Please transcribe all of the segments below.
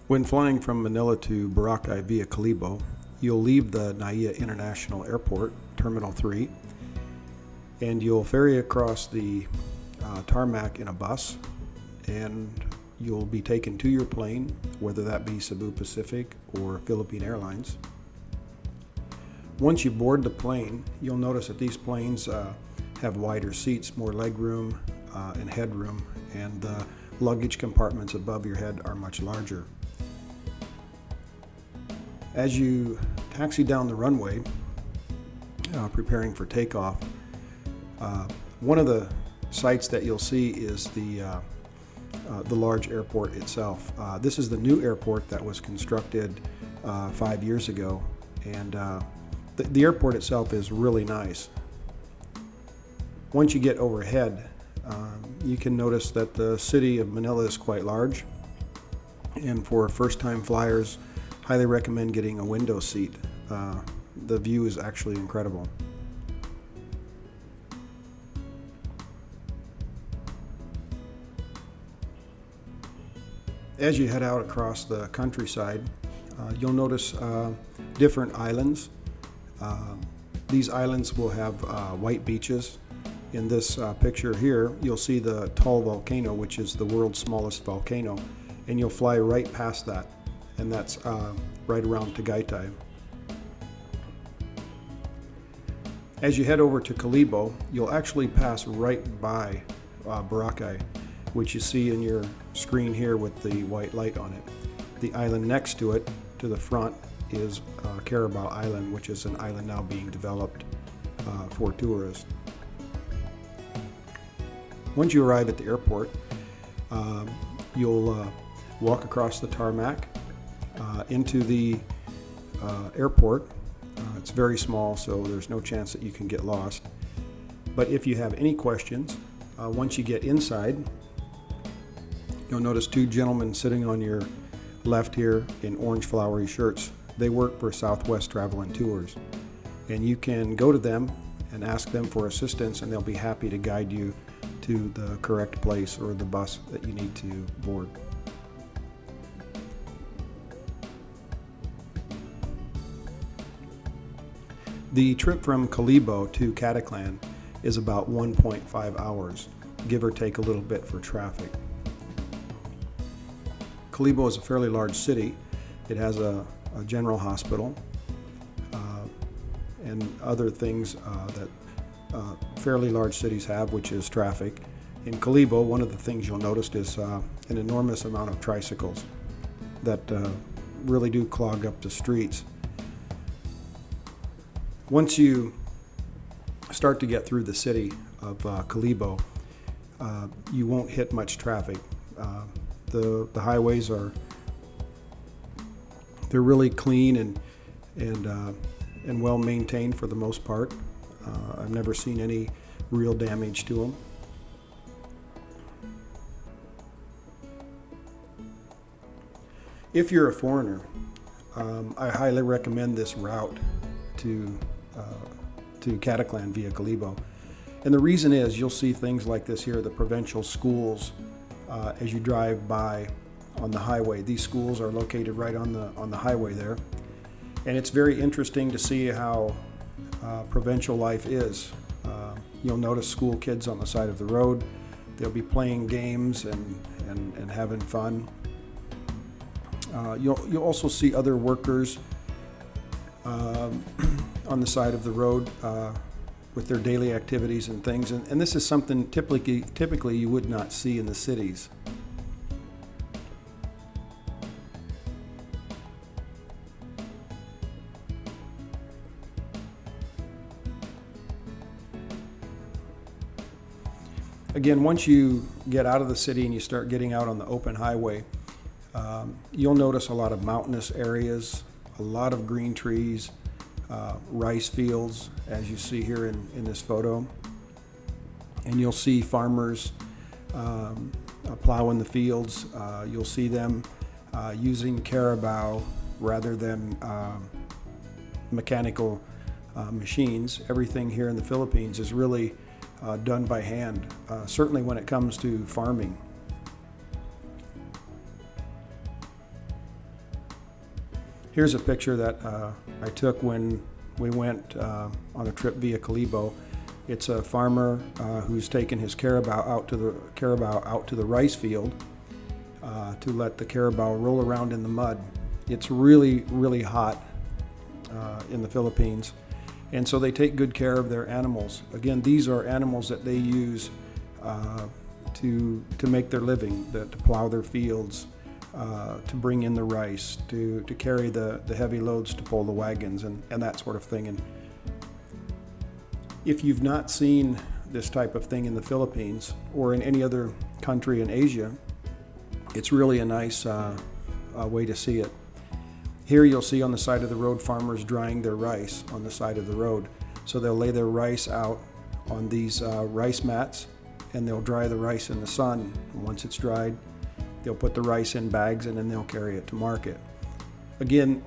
When flying from Manila to Boracay via Calibo, you'll leave the Naiya International Airport, Terminal 3, and you'll ferry across the tarmac in a bus, and you'll be taken to your plane, whether that be Cebu Pacific or Philippine Airlines. Once you board the plane, you'll notice that these planes have wider seats, more legroom and headroom, and the luggage compartments above your head are much larger. As you taxi down the runway, preparing for takeoff, one of the sights that you'll see is the large airport itself. This is the new airport that was constructed 5 years ago, and the airport itself is really nice. Once you get overhead, you can notice that the city of Manila is quite large, and for first-time flyers, highly recommend getting a window seat. The view is actually incredible. As you head out across the countryside, you'll notice different islands. These islands will have white beaches. In this picture here, you'll see the Taal volcano, which is the world's smallest volcano, and you'll fly right past that, and that's right around Tagaytay. As you head over to Calibo, you'll actually pass right by Boracay, which you see in your screen here with the white light on it. The island next to it, to the front, is Carabao Island, which is an island now being developed for tourists. Once you arrive at the airport, you'll walk across the tarmac into the airport. It's very small, so there's no chance that you can get lost. But if you have any questions, once you get inside, you'll notice two gentlemen sitting on your left here in orange flowery shirts. They work for Southwest Travel and Tours, and you can go to them and ask them for assistance, and they'll be happy to guide you to the correct place or the bus that you need to board. The trip from Calibo to Cataclan is about 1.5 hours, give or take a little bit for traffic. Calibo is a fairly large city. It has a general hospital and other things that fairly large cities have, which is traffic. In Calibo, one of the things you'll notice is an enormous amount of tricycles that really do clog up the streets. Once you start to get through the city of Calibo, you won't hit much traffic. The highways they're really clean and well maintained for the most part. I've never seen any real damage to them. If you're a foreigner, I highly recommend this route to Cataclan via Calibo. And the reason is you'll see things like this here, the provincial schools, as you drive by on the highway. These schools are located right on the highway there. And it's very interesting to see how provincial life is. You'll notice school kids on the side of the road. They'll be playing games and having fun. You'll also see other workers on the side of the road with their daily activities and things. And this is something typically you would not see in the cities. Again, once you get out of the city and you start getting out on the open highway, you'll notice a lot of mountainous areas, a lot of green trees, rice fields, as you see here in this photo. And you'll see farmers plowing the fields. You'll see them using carabao rather than mechanical machines. Everything here in the Philippines is really done by hand, certainly when it comes to farming. Here's a picture that I took when we went on a trip via Kalibo. It's a farmer who's taken his carabao out to the rice field to let the carabao roll around in the mud. It's really, really hot in the Philippines, and so they take good care of their animals. Again, these are animals that they use to make their living, to plow their fields, to bring in the rice, to carry the heavy loads, to pull the wagons, and that sort of thing. And if you've not seen this type of thing in the Philippines or in any other country in Asia, it's really a nice way to see it. Here you'll see on the side of the road farmers drying their rice on the side of the road. So they'll lay their rice out on these rice mats, and they'll dry the rice in the sun. And once it's dried, they'll put the rice in bags, and then they'll carry it to market. Again,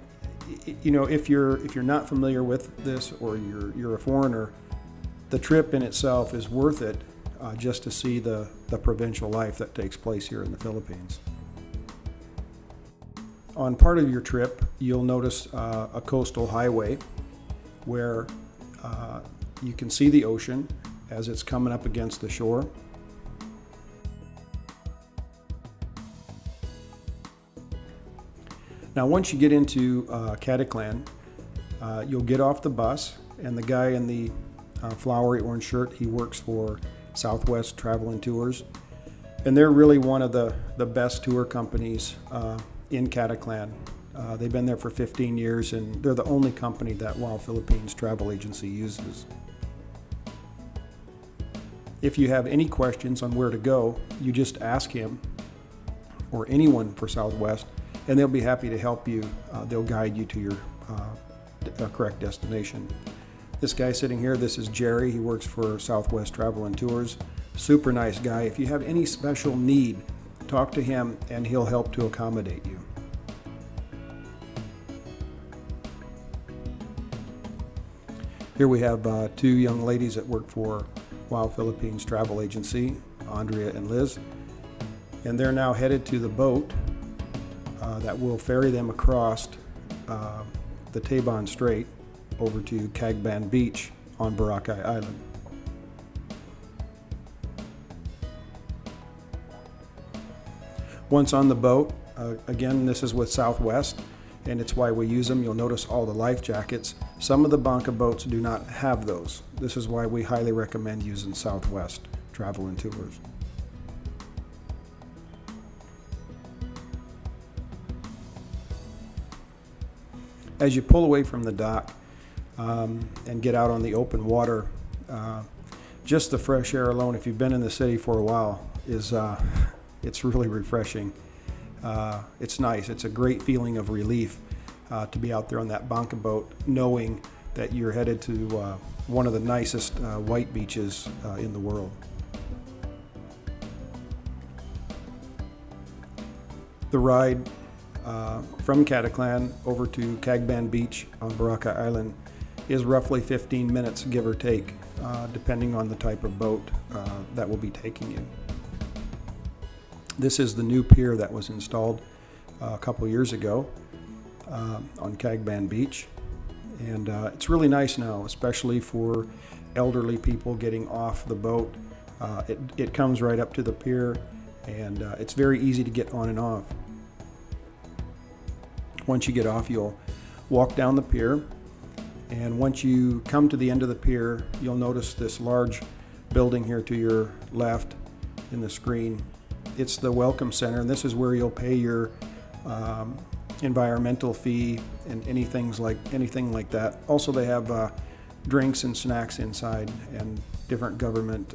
you know, if you're not familiar with this, or you're a foreigner, the trip in itself is worth it just to see the provincial life that takes place here in the Philippines. On part of your trip, you'll notice a coastal highway where you can see the ocean as it's coming up against the shore. Now, once you get into Cataclan, you'll get off the bus, and the guy in the flowery orange shirt, he works for Southwest Travel and Tours, and they're really one of the best tour companies in Cataclan. They've been there for 15 years, and they're the only company that WOW Philippines Travel Agency uses. If you have any questions on where to go, you just ask him or anyone for Southwest, and they'll be happy to help you. They'll guide you to your correct destination. This guy sitting here, this is Jerry. He works for Southwest Travel and Tours. Super nice guy. If you have any special need, talk to him and he'll help to accommodate you. Here we have two young ladies that work for WOW Philippines Travel Agency, Andrea and Liz, and they're now headed to the boat that will ferry them across the Taban Strait over to Cagban Beach on BORACAY Island. Once on the boat, again, this is with Southwest, and it's why we use them. You'll notice all the life jackets. Some of the Banca boats do not have those. This is why we highly recommend using Southwest Travel and Tours. As you pull away from the dock and get out on the open water, just the fresh air alone, if you've been in the city for a while, is it's really refreshing. It's nice. It's a great feeling of relief to be out there on that Banca boat, knowing that you're headed to one of the nicest white beaches in the world. The ride from Cataclan over to Cagban Beach on BORACAY Island is roughly 15 minutes, give or take, depending on the type of boat that will be taking you. This is the new pier that was installed a couple years ago on Cagban Beach, and it's really nice now, especially for elderly people getting off the boat. It comes right up to the pier, and it's very easy to get on and off. Once you get off, you'll walk down the pier, and once you come to the end of the pier, you'll notice this large building here to your left in the screen. It's the Welcome Center, and this is where you'll pay your environmental fee and anything like that. Also, they have drinks and snacks inside and different government